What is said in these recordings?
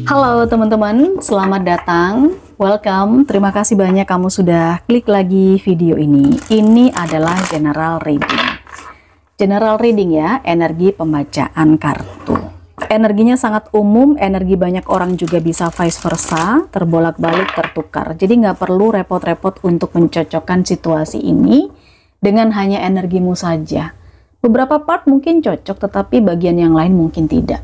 Halo teman-teman, selamat datang, welcome, terima kasih banyak kamu sudah klik lagi video ini. Ini adalah general reading. General reading ya, energi pembacaan kartu. Energinya sangat umum, energi banyak orang juga bisa vice versa, terbolak-balik, tertukar. Jadi nggak perlu repot-repot untuk mencocokkan situasi ini dengan hanya energimu saja. Beberapa part mungkin cocok, tetapi bagian yang lain mungkin tidak.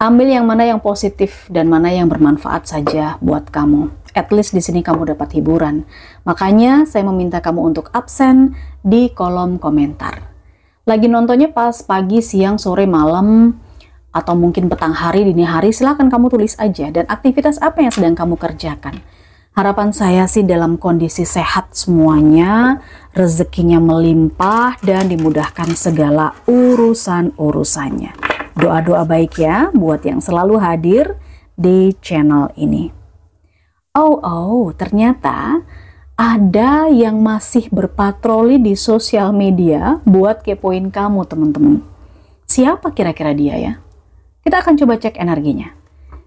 Ambil yang mana yang positif dan mana yang bermanfaat saja buat kamu. At least di sini kamu dapat hiburan. Makanya saya meminta kamu untuk absen di kolom komentar. Lagi nontonnya pas pagi, siang, sore, malam, atau mungkin petang hari, dini hari, silahkan kamu tulis aja. Dan aktivitas apa yang sedang kamu kerjakan. Harapan saya sih dalam kondisi sehat semuanya, rezekinya melimpah, dan dimudahkan segala urusan-urusannya. Doa-doa baik ya buat yang selalu hadir di channel ini. Ternyata ada yang masih berpatroli di sosial media buat kepoin kamu teman-teman. Siapa kira-kira dia ya? Kita akan coba cek energinya.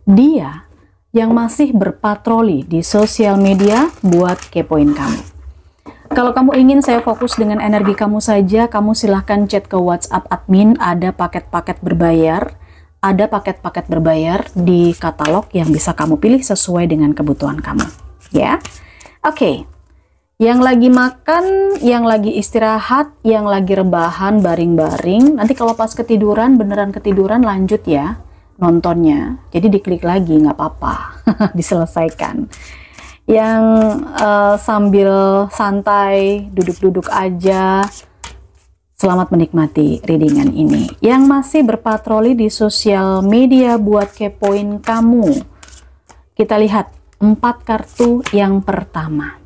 Dia yang masih berpatroli di sosial media buat kepoin kamu. Kalau kamu ingin saya fokus dengan energi kamu saja, kamu silahkan chat ke WhatsApp admin, ada paket-paket berbayar, di katalog yang bisa kamu pilih sesuai dengan kebutuhan kamu. Ya, oke. Yang lagi makan, yang lagi istirahat, yang lagi rebahan, baring-baring, nanti kalau pas ketiduran, beneran ketiduran lanjut ya nontonnya. Jadi diklik lagi, nggak apa-apa, diselesaikan. Yang sambil santai, duduk-duduk aja, selamat menikmati readingan ini. Yang masih berpatroli di sosial media buat kepoin kamu, kita lihat 4 kartu yang pertama.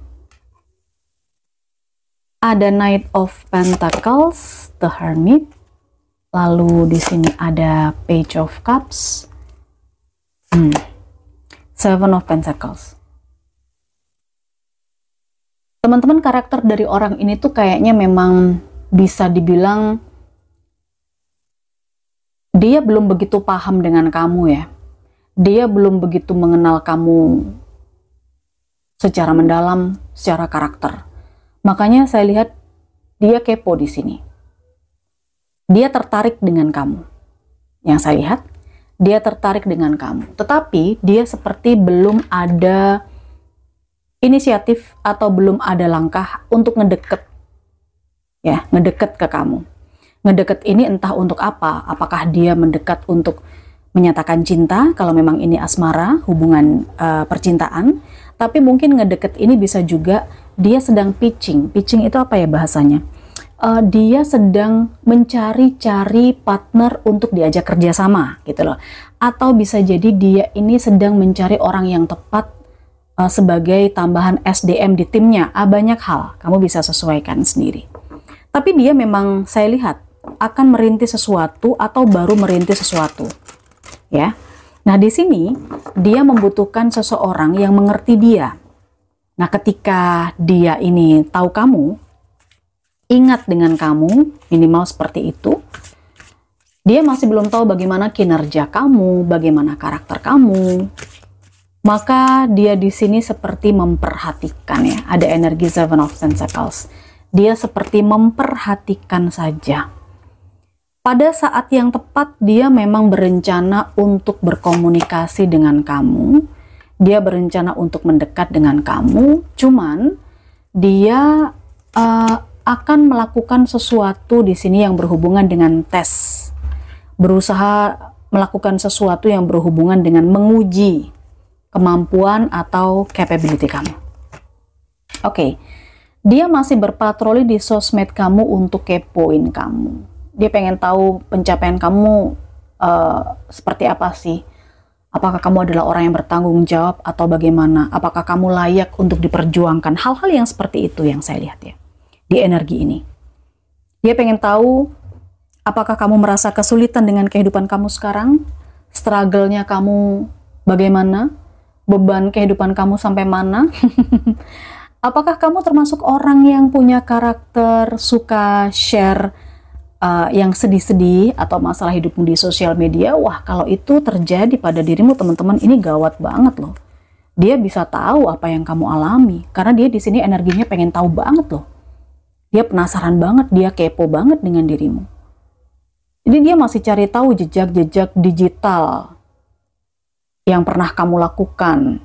Ada Knight of Pentacles, The Hermit, lalu di sini ada Page of Cups, Seven of Pentacles. Teman-teman, karakter dari orang ini tuh kayaknya memang bisa dibilang dia belum begitu paham dengan kamu ya. Dia belum begitu mengenal kamu secara mendalam, secara karakter. Makanya saya lihat dia kepo di sini. Dia tertarik dengan kamu. Yang saya lihat, dia tertarik dengan kamu. Tetapi dia seperti belum ada inisiatif atau belum ada langkah untuk ngedeket ya, ngedeket ke kamu. Ngedeket ini entah untuk apa, apakah dia mendekat untuk menyatakan cinta kalau memang ini asmara, hubungan percintaan, tapi mungkin ngedeket ini bisa juga dia sedang pitching itu apa ya bahasanya, dia sedang mencari-cari partner untuk diajak kerjasama gitu loh, atau bisa jadi dia ini sedang mencari orang yang tepat sebagai tambahan SDM di timnya. Banyak hal, kamu bisa sesuaikan sendiri. Tapi dia memang saya lihat akan merintis sesuatu atau baru merintis sesuatu. Ya. Nah, di sini dia membutuhkan seseorang yang mengerti dia. Nah, ketika dia ini tahu kamu, ingat dengan kamu, minimal seperti itu. Dia masih belum tahu bagaimana kinerja kamu, bagaimana karakter kamu. Maka dia di sini seperti memperhatikan ya, ada energi Seven of Pentacles. Dia seperti memperhatikan saja. Pada saat yang tepat dia memang berencana untuk berkomunikasi dengan kamu. Dia berencana untuk mendekat dengan kamu. Cuman dia akan melakukan sesuatu di sini yang berhubungan dengan tes. Berusaha melakukan sesuatu yang berhubungan dengan menguji kemampuan atau capability kamu. Oke, dia masih berpatroli di sosmed kamu untuk kepoin kamu. Dia pengen tahu pencapaian kamu seperti apa sih. Apakah kamu adalah orang yang bertanggung jawab atau bagaimana? Apakah kamu layak untuk diperjuangkan? Hal-hal yang seperti itu yang saya lihat ya, di energi ini. Dia pengen tahu apakah kamu merasa kesulitan dengan kehidupan kamu sekarang? Struggle-nya kamu bagaimana? Beban kehidupan kamu sampai mana? Apakah kamu termasuk orang yang punya karakter suka share yang sedih-sedih atau masalah hidupmu di sosial media, wah kalau itu terjadi pada dirimu teman-teman, ini gawat banget loh. Dia bisa tahu apa yang kamu alami, karena dia di sini energinya pengen tahu banget loh. Dia penasaran banget, dia kepo banget dengan dirimu. Jadi dia masih cari tahu jejak-jejak digital yang pernah kamu lakukan.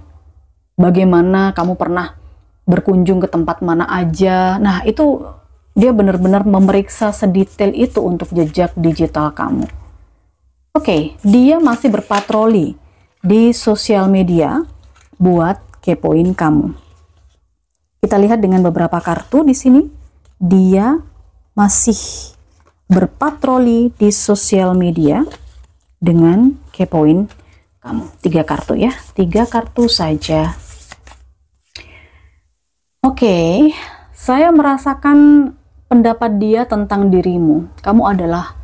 Bagaimana kamu pernah berkunjung ke tempat mana aja. Nah itu dia benar-benar memeriksa sedetail itu untuk jejak digital kamu. Oke, dia masih berpatroli di sosial media buat kepoin kamu. Kita lihat dengan beberapa kartu di sini. Dia masih berpatroli di sosial media dengan kepoin kamu. 3 kartu ya, 3 kartu saja. Oke, saya merasakan pendapat dia tentang dirimu. Kamu adalah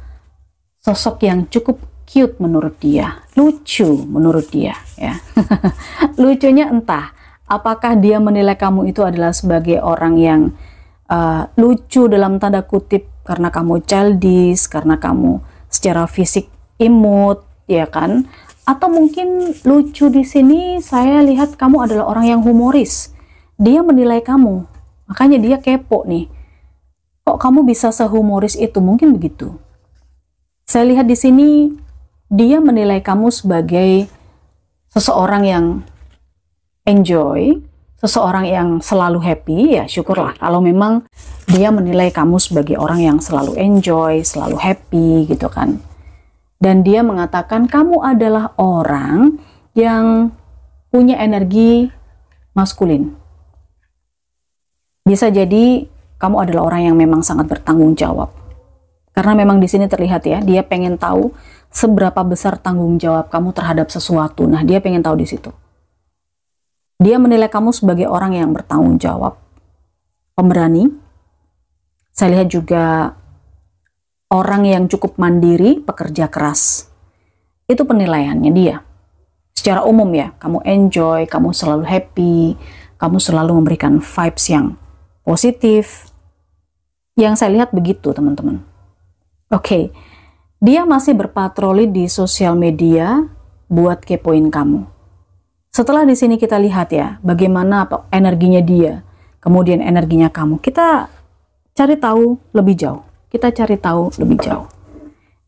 sosok yang cukup cute menurut dia, lucu menurut dia ya. Lucunya entah apakah dia menilai kamu itu adalah sebagai orang yang lucu dalam tanda kutip karena kamu childish, karena kamu secara fisik imut, ya kan? Atau mungkin lucu di sini saya lihat kamu adalah orang yang humoris. Dia menilai kamu, makanya dia kepo nih. Kok kamu bisa sehumoris itu? Mungkin begitu. Saya lihat di sini dia menilai kamu sebagai seseorang yang enjoy, seseorang yang selalu happy, ya syukurlah kalau memang dia menilai kamu sebagai orang yang selalu enjoy, selalu happy gitu kan. Dan dia mengatakan kamu adalah orang yang punya energi maskulin. Bisa jadi kamu adalah orang yang memang sangat bertanggung jawab. Karena memang di sini terlihat ya, dia pengen tahu seberapa besar tanggung jawab kamu terhadap sesuatu. Nah, dia pengen tahu di situ. Dia menilai kamu sebagai orang yang bertanggung jawab, pemberani. Saya lihat juga orang yang cukup mandiri, pekerja keras. Itu penilaiannya dia. Secara umum ya, kamu enjoy, kamu selalu happy, kamu selalu memberikan vibes yang positif. Yang saya lihat begitu, teman-teman. Oke, dia masih berpatroli di sosial media buat kepoin kamu. Setelah di sini kita lihat ya, bagaimana energinya dia, kemudian energinya kamu. Kita cari tahu lebih jauh. Kita cari tahu lebih jauh.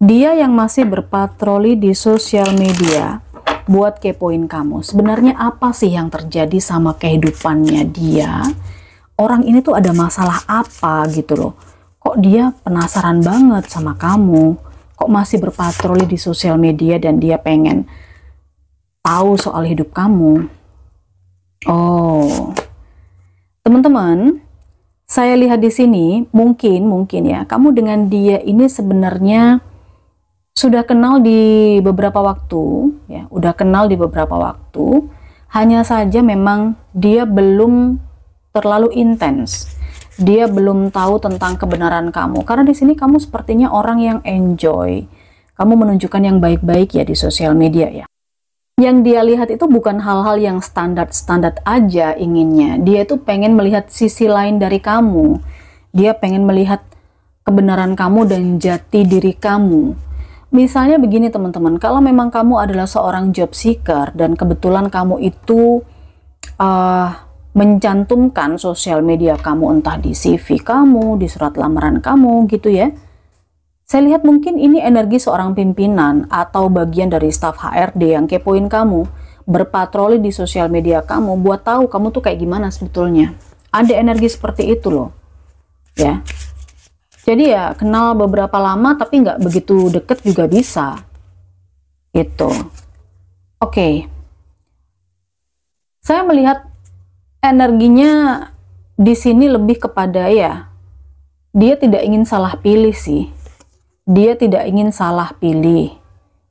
Dia yang masih berpatroli di sosial media buat kepoin kamu. Sebenarnya apa sih yang terjadi sama kehidupannya dia? Orang ini tuh ada masalah apa gitu loh. Kok dia penasaran banget sama kamu? Kok masih berpatroli di sosial media dan dia pengen tahu soal hidup kamu? Oh, teman-teman, saya lihat di sini mungkin ya kamu dengan dia ini sebenarnya sudah kenal di beberapa waktu, ya, udah kenal di beberapa waktu. Hanya saja memang dia belum terlalu intens. Dia belum tahu tentang kebenaran kamu. Karena di sini kamu sepertinya orang yang enjoy. Kamu menunjukkan yang baik-baik ya di sosial media ya. Yang dia lihat itu bukan hal-hal yang standar-standar aja inginnya. Dia itu pengen melihat sisi lain dari kamu. Dia pengen melihat kebenaran kamu dan jati diri kamu. Misalnya begini teman-teman, kalau memang kamu adalah seorang job seeker dan kebetulan kamu itu mencantumkan sosial media kamu entah di CV kamu, di surat lamaran kamu gitu ya. Saya lihat mungkin ini energi seorang pimpinan atau bagian dari staf HRD yang kepoin kamu, berpatroli di sosial media kamu buat tahu kamu tuh kayak gimana sebetulnya. Ada energi seperti itu loh. Ya. Jadi ya kenal beberapa lama tapi nggak begitu deket juga bisa. Gitu. Oke. Saya melihat energinya di sini lebih kepada ya, dia tidak ingin salah pilih sih. Dia tidak ingin salah pilih.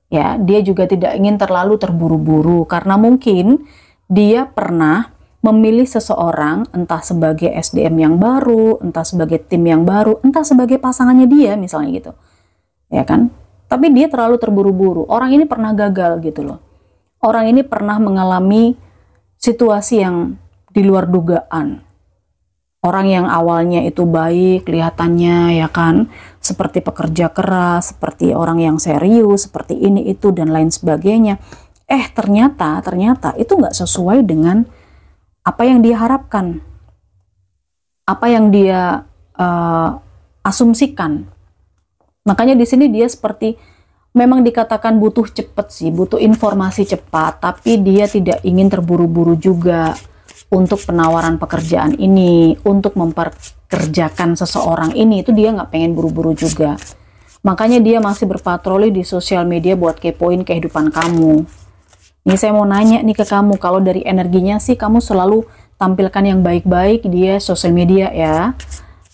Ya, dia juga tidak ingin terlalu terburu-buru karena mungkin dia pernah memilih seseorang entah sebagai SDM yang baru, entah sebagai tim yang baru, entah sebagai pasangannya dia misalnya gitu. Ya kan? Tapi dia terlalu terburu-buru. Orang ini pernah gagal gitu loh. Orang ini pernah mengalami situasi yang di luar dugaan. Orang yang awalnya itu baik kelihatannya ya kan, seperti pekerja keras, seperti orang yang serius, seperti ini itu dan lain sebagainya. Ternyata itu nggak sesuai dengan apa yang dia harapkan, apa yang dia asumsikan. Makanya di sini dia seperti memang dikatakan butuh cepet sih, butuh informasi cepat, tapi dia tidak ingin terburu-buru juga untuk penawaran pekerjaan ini, untuk memperkerjakan seseorang ini, itu dia nggak pengen buru-buru juga. Makanya dia masih berpatroli di sosial media buat kepoin kehidupan kamu. Ini saya mau nanya nih ke kamu, kalau dari energinya sih kamu selalu tampilkan yang baik-baik di sosial media ya.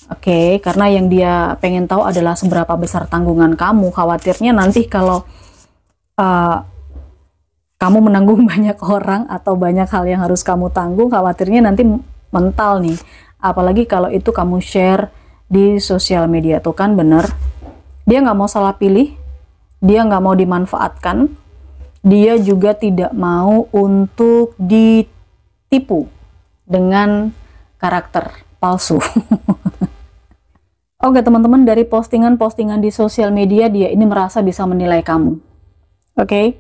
Oke, karena yang dia pengen tahu adalah seberapa besar tanggungan kamu. Khawatirnya nanti kalau kamu menanggung banyak orang atau banyak hal yang harus kamu tanggung, khawatirnya nanti mental nih. Apalagi kalau itu kamu share di sosial media, tuh kan bener. Dia nggak mau salah pilih, dia nggak mau dimanfaatkan, dia juga tidak mau untuk ditipu dengan karakter palsu. Oke teman-teman, dari postingan-postingan di sosial media, dia ini merasa bisa menilai kamu. Oke?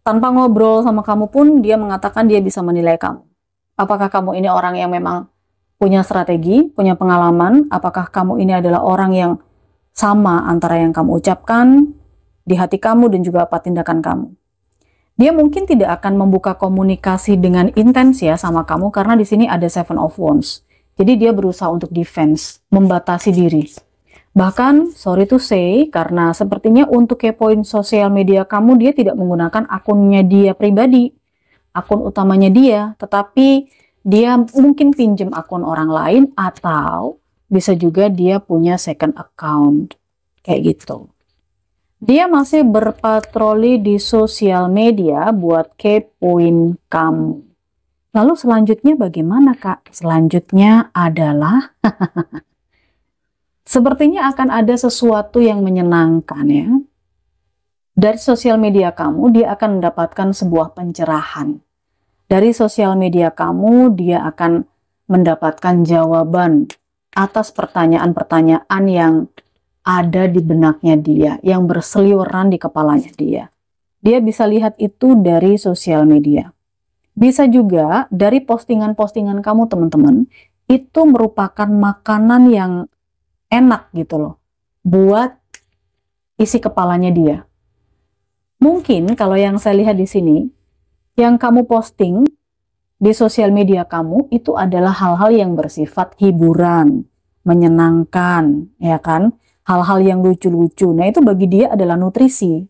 Tanpa ngobrol sama kamu pun, dia mengatakan dia bisa menilai kamu. Apakah kamu ini orang yang memang punya strategi, punya pengalaman? Apakah kamu ini adalah orang yang sama antara yang kamu ucapkan di hati kamu dan juga apa tindakan kamu? Dia mungkin tidak akan membuka komunikasi dengan intens ya sama kamu, karena di sini ada Seven of Wands. Jadi dia berusaha untuk defense, membatasi diri. Bahkan, sorry to say, karena sepertinya untuk kepoin sosial media kamu, dia tidak menggunakan akunnya dia pribadi, akun utamanya dia, tetapi dia mungkin pinjam akun orang lain, atau bisa juga dia punya second account, kayak gitu. Dia masih berpatroli di sosial media buat kepoin kamu. Lalu selanjutnya bagaimana Kak? Selanjutnya adalah sepertinya akan ada sesuatu yang menyenangkan ya. Dari sosial media kamu, dia akan mendapatkan sebuah pencerahan. Dari sosial media kamu, dia akan mendapatkan jawaban atas pertanyaan-pertanyaan yang ada di benaknya dia, yang berseliweran di kepalanya dia. Dia bisa lihat itu dari sosial media. Bisa juga dari postingan-postingan kamu teman-teman, itu merupakan makanan yang enak gitu loh, buat isi kepalanya dia. Mungkin kalau yang saya lihat di sini, yang kamu posting di sosial media kamu itu adalah hal-hal yang bersifat hiburan, menyenangkan, ya kan? Hal-hal yang lucu-lucu. Nah itu bagi dia adalah nutrisi.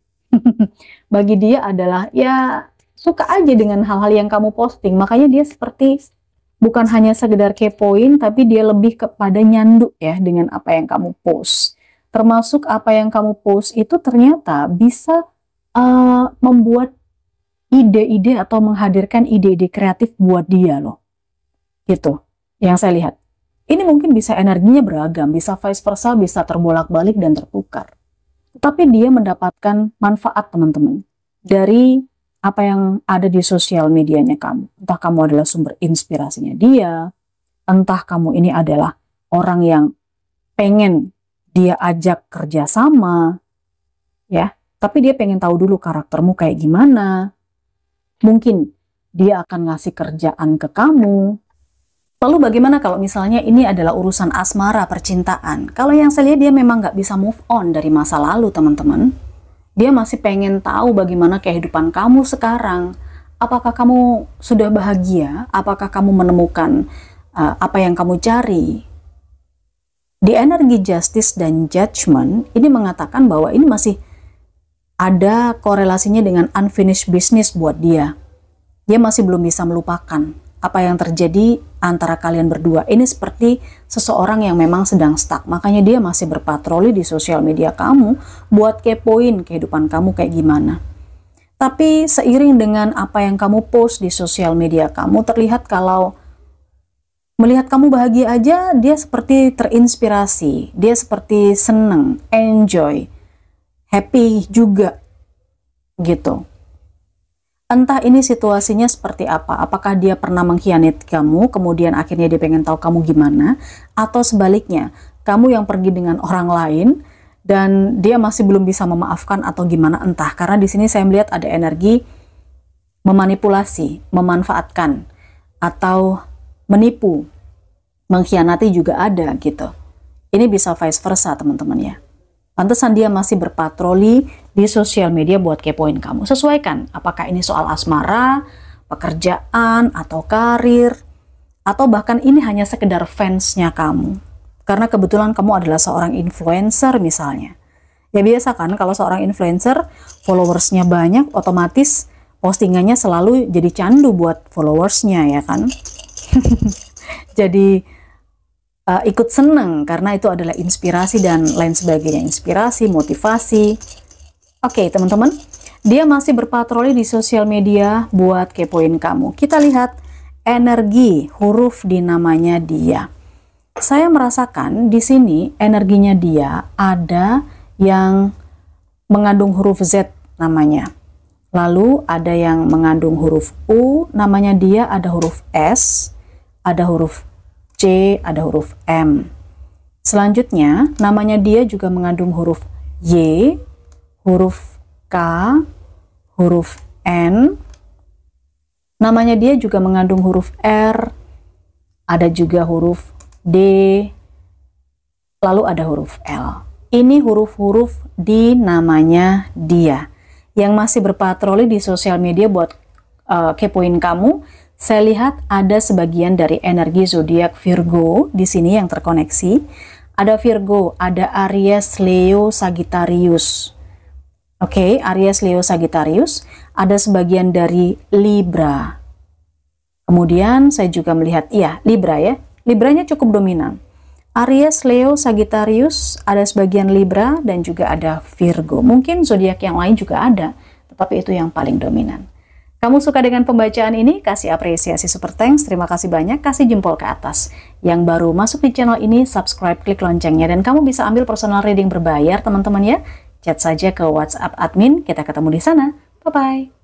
Bagi dia adalah ya suka aja dengan hal-hal yang kamu posting. Makanya dia seperti bukan hanya sekedar kepoin, tapi dia lebih kepada nyanduk ya dengan apa yang kamu post. Termasuk apa yang kamu post itu ternyata bisa membuat ide-ide atau menghadirkan ide-ide kreatif buat dia loh. Gitu, yang saya lihat. Ini mungkin bisa energinya beragam, bisa vice versa, bisa terbolak-balik dan tertukar. Tapi dia mendapatkan manfaat teman-teman dari apa yang ada di sosial medianya kamu. Entah kamu adalah sumber inspirasinya dia, entah kamu ini adalah orang yang pengen dia ajak kerjasama, ya. Tapi dia pengen tahu dulu karaktermu kayak gimana. Mungkin dia akan ngasih kerjaan ke kamu. Lalu bagaimana kalau misalnya ini adalah urusan asmara, percintaan? Kalau yang saya lihat dia memang nggak bisa move on dari masa lalu teman-teman. Dia masih pengen tahu bagaimana kehidupan kamu sekarang. Apakah kamu sudah bahagia? Apakah kamu menemukan apa yang kamu cari? Di energi justice dan judgment, ini mengatakan bahwa ini masih ada korelasinya dengan unfinished business buat dia. Dia masih belum bisa melupakan apa yang terjadi antara kalian berdua. Ini seperti seseorang yang memang sedang stuck. Makanya dia masih berpatroli di sosial media kamu buat kepoin kehidupan kamu kayak gimana. Tapi seiring dengan apa yang kamu post di sosial media kamu, terlihat kalau melihat kamu bahagia aja, dia seperti terinspirasi. Dia seperti seneng, enjoy, happy juga gitu. Entah ini situasinya seperti apa, apakah dia pernah mengkhianati kamu, kemudian akhirnya dia pengen tahu kamu gimana, atau sebaliknya, kamu yang pergi dengan orang lain, dan dia masih belum bisa memaafkan atau gimana, entah. Karena di sini saya melihat ada energi memanipulasi, memanfaatkan, atau menipu, mengkhianati juga ada gitu. Ini bisa vice versa teman-teman ya. Pantesan dia masih berpatroli di sosial media buat kepoin kamu. Sesuaikan, apakah ini soal asmara, pekerjaan, atau karir, atau bahkan ini hanya sekedar fansnya kamu. Karena kebetulan kamu adalah seorang influencer misalnya. Ya biasa kan, kalau seorang influencer, followersnya banyak, otomatis postingannya selalu jadi candu buat followersnya ya kan. Jadi ikut seneng karena itu adalah inspirasi dan lain sebagainya, inspirasi, motivasi. Oke teman-teman, dia masih berpatroli di sosial media buat kepoin kamu. Kita lihat energi huruf di namanya dia. Saya merasakan di sini energinya dia ada yang mengandung huruf Z namanya. Lalu ada yang mengandung huruf U, namanya dia ada huruf S, ada huruf C, ada huruf M. Selanjutnya, namanya dia juga mengandung huruf Y, huruf K, huruf N. Namanya dia juga mengandung huruf R, ada juga huruf D, lalu ada huruf L. Ini huruf-huruf di namanya dia yang masih berpatroli di sosial media buat kepoin kamu. Saya lihat ada sebagian dari energi zodiak Virgo di sini yang terkoneksi. Ada Virgo, ada Aries, Leo, Sagittarius. Oke, Aries, Leo, Sagittarius. Ada sebagian dari Libra. Kemudian saya juga melihat, iya, Libra ya. Libranya cukup dominan. Aries, Leo, Sagittarius, ada sebagian Libra, dan juga ada Virgo. Mungkin zodiak yang lain juga ada, tetapi itu yang paling dominan. Kamu suka dengan pembacaan ini? Kasih apresiasi super thanks, terima kasih banyak, kasih jempol ke atas. Yang baru masuk di channel ini, subscribe, klik loncengnya, dan kamu bisa ambil personal reading berbayar teman-teman ya. Chat saja ke WhatsApp admin, kita ketemu di sana. Bye-bye.